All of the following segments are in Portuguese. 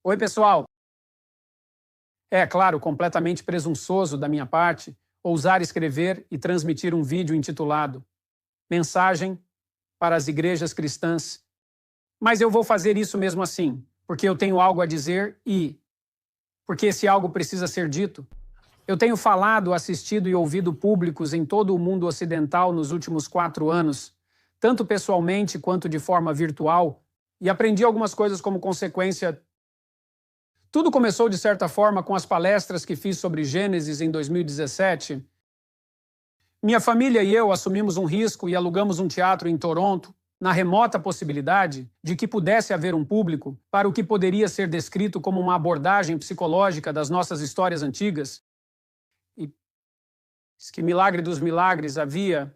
Oi, pessoal. É, claro, completamente presunçoso da minha parte ousar escrever e transmitir um vídeo intitulado Mensagem para as Igrejas Cristãs. Mas eu vou fazer isso mesmo assim, porque eu tenho algo a dizer e porque esse algo precisa ser dito. Eu tenho falado, assistido e ouvido públicos em todo o mundo ocidental nos últimos 4 anos, tanto pessoalmente quanto de forma virtual, e aprendi algumas coisas como consequência. Tudo começou, de certa forma, com as palestras que fiz sobre Gênesis em 2017. Minha família e eu assumimos um risco e alugamos um teatro em Toronto, na remota possibilidade de que pudesse haver um público para o que poderia ser descrito como uma abordagem psicológica das nossas histórias antigas. E que milagre dos milagres havia.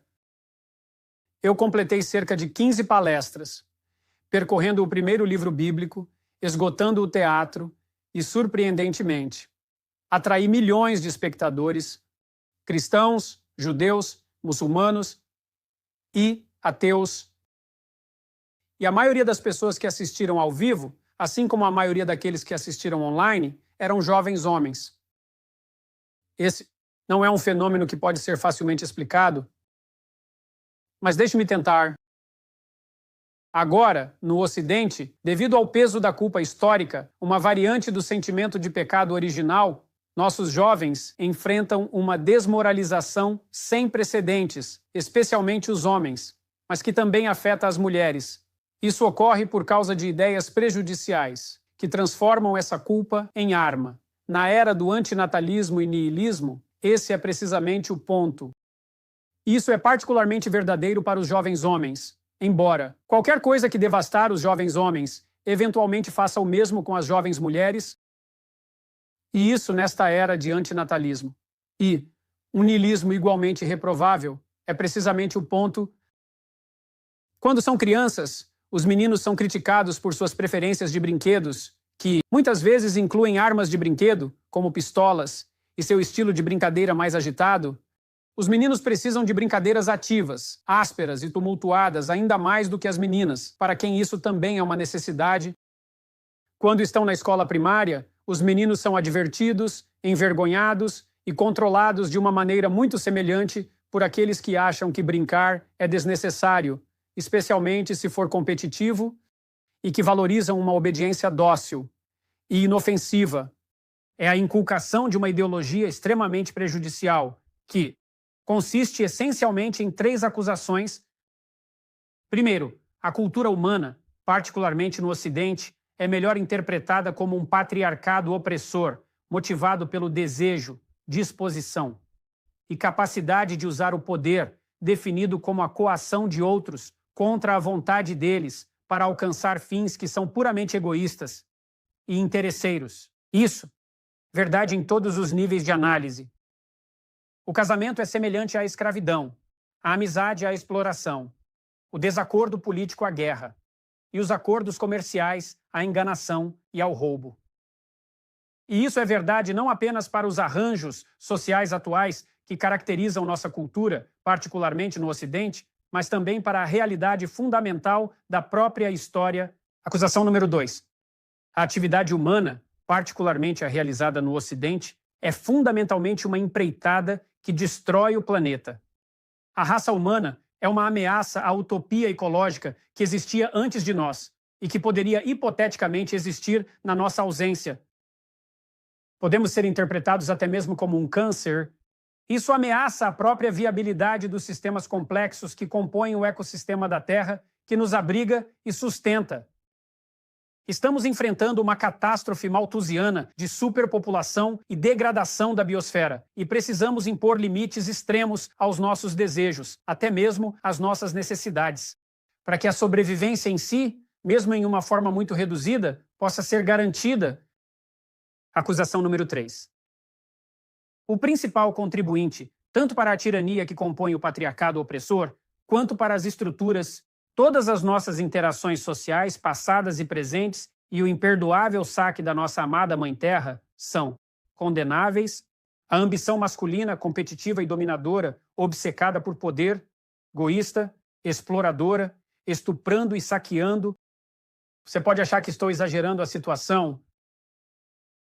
Eu completei cerca de 15 palestras, percorrendo o primeiro livro bíblico, esgotando o teatro e, surpreendentemente, atraí milhões de espectadores, cristãos, judeus, muçulmanos e ateus. E a maioria das pessoas que assistiram ao vivo, assim como a maioria daqueles que assistiram online, eram jovens homens. Esse não é um fenômeno que pode ser facilmente explicado, mas deixe-me tentar. Agora, no Ocidente, devido ao peso da culpa histórica, uma variante do sentimento de pecado original, nossos jovens enfrentam uma desmoralização sem precedentes, especialmente os homens, mas que também afeta as mulheres. Isso ocorre por causa de ideias prejudiciais, que transformam essa culpa em arma. Na era do antinatalismo e niilismo, esse é precisamente o ponto. Isso é particularmente verdadeiro para os jovens homens. Embora qualquer coisa que devastar os jovens homens eventualmente faça o mesmo com as jovens mulheres, e isso nesta era de antinatalismo. E um niilismo igualmente reprovável é precisamente o ponto. Quando são crianças, os meninos são criticados por suas preferências de brinquedos, que muitas vezes incluem armas de brinquedo, como pistolas, e seu estilo de brincadeira mais agitado. Os meninos precisam de brincadeiras ativas, ásperas e tumultuadas ainda mais do que as meninas, para quem isso também é uma necessidade. Quando estão na escola primária, os meninos são advertidos, envergonhados e controlados de uma maneira muito semelhante por aqueles que acham que brincar é desnecessário, especialmente se for competitivo, e que valorizam uma obediência dócil e inofensiva. É a inculcação de uma ideologia extremamente prejudicial, que consiste essencialmente em 3 acusações. Primeiro, a cultura humana, particularmente no Ocidente, é melhor interpretada como um patriarcado opressor, motivado pelo desejo, disposição e capacidade de usar o poder, definido como a coação de outros contra a vontade deles para alcançar fins que são puramente egoístas e interesseiros. Isso, verdade em todos os níveis de análise. O casamento é semelhante à escravidão, a amizade à exploração, o desacordo político à guerra e os acordos comerciais à enganação e ao roubo. E isso é verdade não apenas para os arranjos sociais atuais que caracterizam nossa cultura, particularmente no Ocidente, mas também para a realidade fundamental da própria história. Acusação número 2. A atividade humana, particularmente a realizada no Ocidente, é fundamentalmente uma empreitada que destrói o planeta. A raça humana é uma ameaça à utopia ecológica que existia antes de nós e que poderia hipoteticamente existir na nossa ausência. Podemos ser interpretados até mesmo como um câncer. Isso ameaça a própria viabilidade dos sistemas complexos que compõem o ecossistema da Terra, que nos abriga e sustenta. Estamos enfrentando uma catástrofe malthusiana de superpopulação e degradação da biosfera, e precisamos impor limites extremos aos nossos desejos, até mesmo às nossas necessidades, para que a sobrevivência em si, mesmo em uma forma muito reduzida, possa ser garantida. Acusação número 3. O principal contribuinte, tanto para a tirania que compõe o patriarcado opressor, quanto para as estruturas, todas as nossas interações sociais, passadas e presentes, e o imperdoável saque da nossa amada Mãe Terra são condenáveis. A ambição masculina, competitiva e dominadora, obcecada por poder, egoísta, exploradora, estuprando e saqueando. Você pode achar que estou exagerando a situação,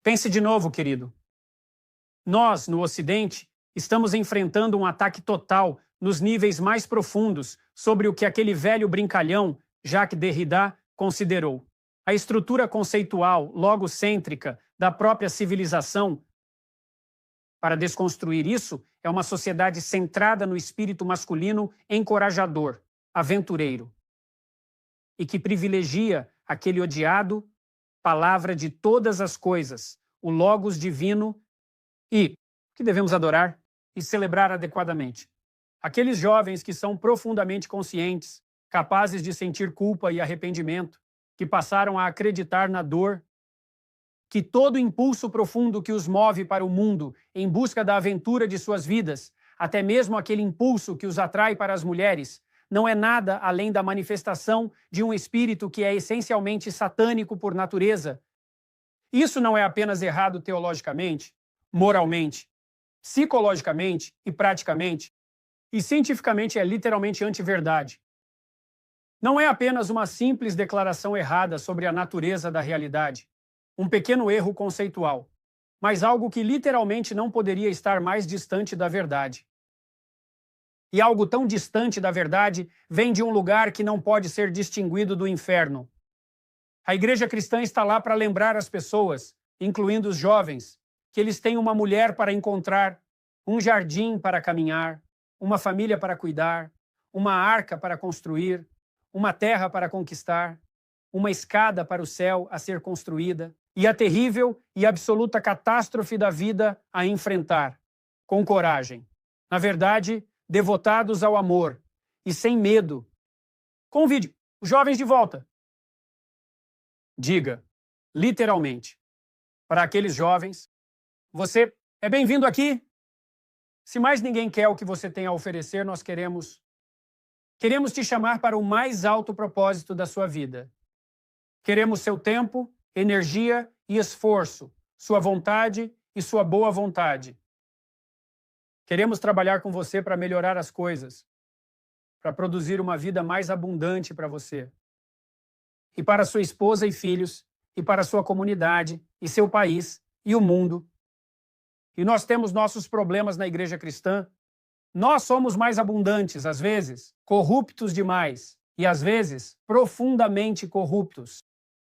Pense de novo, querido. Nós, no Ocidente, estamos enfrentando um ataque total nos níveis mais profundos sobre o que aquele velho brincalhão, Jacques Derrida, considerou. A estrutura conceitual, logocêntrica, da própria civilização. Para desconstruir isso, é uma sociedade centrada no espírito masculino encorajador, aventureiro, e que privilegia aquele odiado palavra de todas as coisas, o Logos divino, e que devemos adorar e celebrar adequadamente. Aqueles jovens que são profundamente conscientes, capazes de sentir culpa e arrependimento, que passaram a acreditar na dor, que todo impulso profundo que os move para o mundo em busca da aventura de suas vidas, até mesmo aquele impulso que os atrai para as mulheres, não é nada além da manifestação de um espírito que é essencialmente satânico por natureza. Isso não é apenas errado teologicamente, moralmente, psicologicamente e praticamente, e cientificamente é literalmente anti-verdade. Não é apenas uma simples declaração errada sobre a natureza da realidade, um pequeno erro conceitual, mas algo que literalmente não poderia estar mais distante da verdade. E algo tão distante da verdade vem de um lugar que não pode ser distinguido do inferno. A igreja cristã está lá para lembrar as pessoas, incluindo os jovens, que eles têm uma mulher para encontrar, um jardim para caminhar, uma família para cuidar, uma arca para construir, uma terra para conquistar, uma escada para o céu a ser construída e a terrível e absoluta catástrofe da vida a enfrentar, com coragem. Na verdade, devotados ao amor e sem medo. Convide os jovens de volta. Diga, literalmente, para aqueles jovens: você é bem-vindo aqui. Se mais ninguém quer o que você tem a oferecer, nós queremos te chamar para o mais alto propósito da sua vida. Queremos seu tempo, energia e esforço, sua vontade e sua boa vontade. Queremos trabalhar com você para melhorar as coisas, para produzir uma vida mais abundante para você, e para sua esposa e filhos, e para sua comunidade, e seu país, e o mundo. E nós temos nossos problemas na igreja cristã. Nós somos mais abundantes, às vezes, corruptos demais, e às vezes, profundamente corruptos.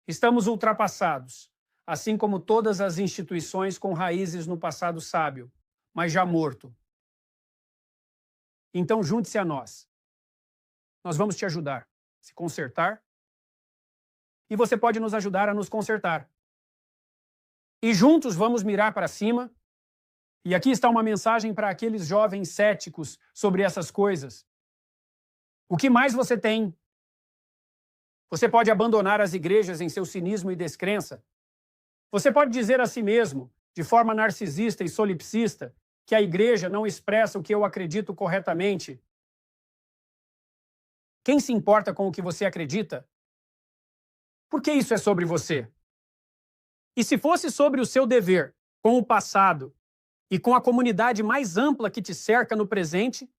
Estamos ultrapassados, assim como todas as instituições com raízes no passado sábio, mas já morto. Então junte-se a nós. Nós vamos te ajudar a se consertar e você pode nos ajudar a nos consertar. E juntos vamos mirar para cima. E aqui está uma mensagem para aqueles jovens céticos sobre essas coisas. O que mais você tem? Você pode abandonar as igrejas em seu cinismo e descrença. Você pode dizer a si mesmo, de forma narcisista e solipsista, que a igreja não expressa o que eu acredito corretamente. Quem se importa com o que você acredita? Por que isso é sobre você? E se fosse sobre o seu dever, com o passado e com a comunidade mais ampla que te cerca no presente?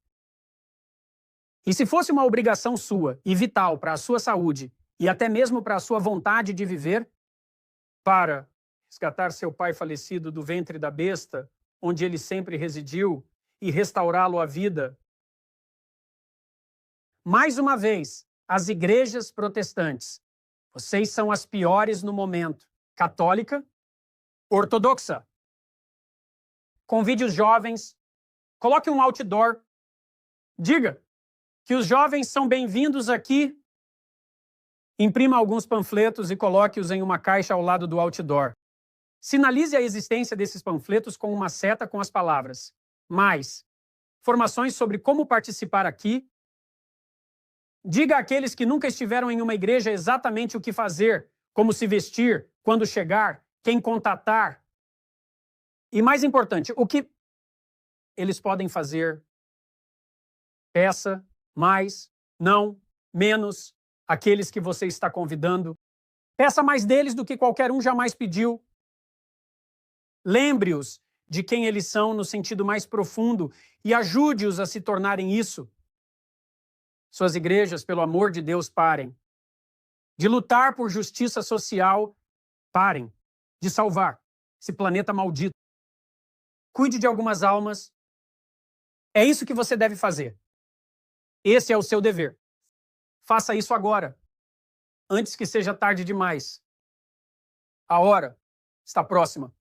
E se fosse uma obrigação sua e vital para a sua saúde e até mesmo para a sua vontade de viver, para resgatar seu pai falecido do ventre da besta, onde ele sempre residiu, e restaurá-lo à vida? Mais uma vez, as igrejas protestantes. Vocês são as piores no momento. Católica, ortodoxa. Convide os jovens, coloque um outdoor, diga que os jovens são bem-vindos aqui. Imprima alguns panfletos e coloque-os em uma caixa ao lado do outdoor. Sinalize a existência desses panfletos com uma seta com as palavras: mais informações sobre como participar aqui. Diga àqueles que nunca estiveram em uma igreja exatamente o que fazer, como se vestir, quando chegar, quem contatar. E mais importante, o que eles podem fazer. Peça mais, não, menos aqueles que você está convidando. Peça mais deles do que qualquer um jamais pediu. Lembre-os de quem eles são no sentido mais profundo e ajude-os a se tornarem isso. Suas igrejas, pelo amor de Deus, parem. De lutar por justiça social, parem. De salvar esse planeta maldito. Cuide de algumas almas. É isso que você deve fazer. Esse é o seu dever. Faça isso agora, antes que seja tarde demais. A hora está próxima.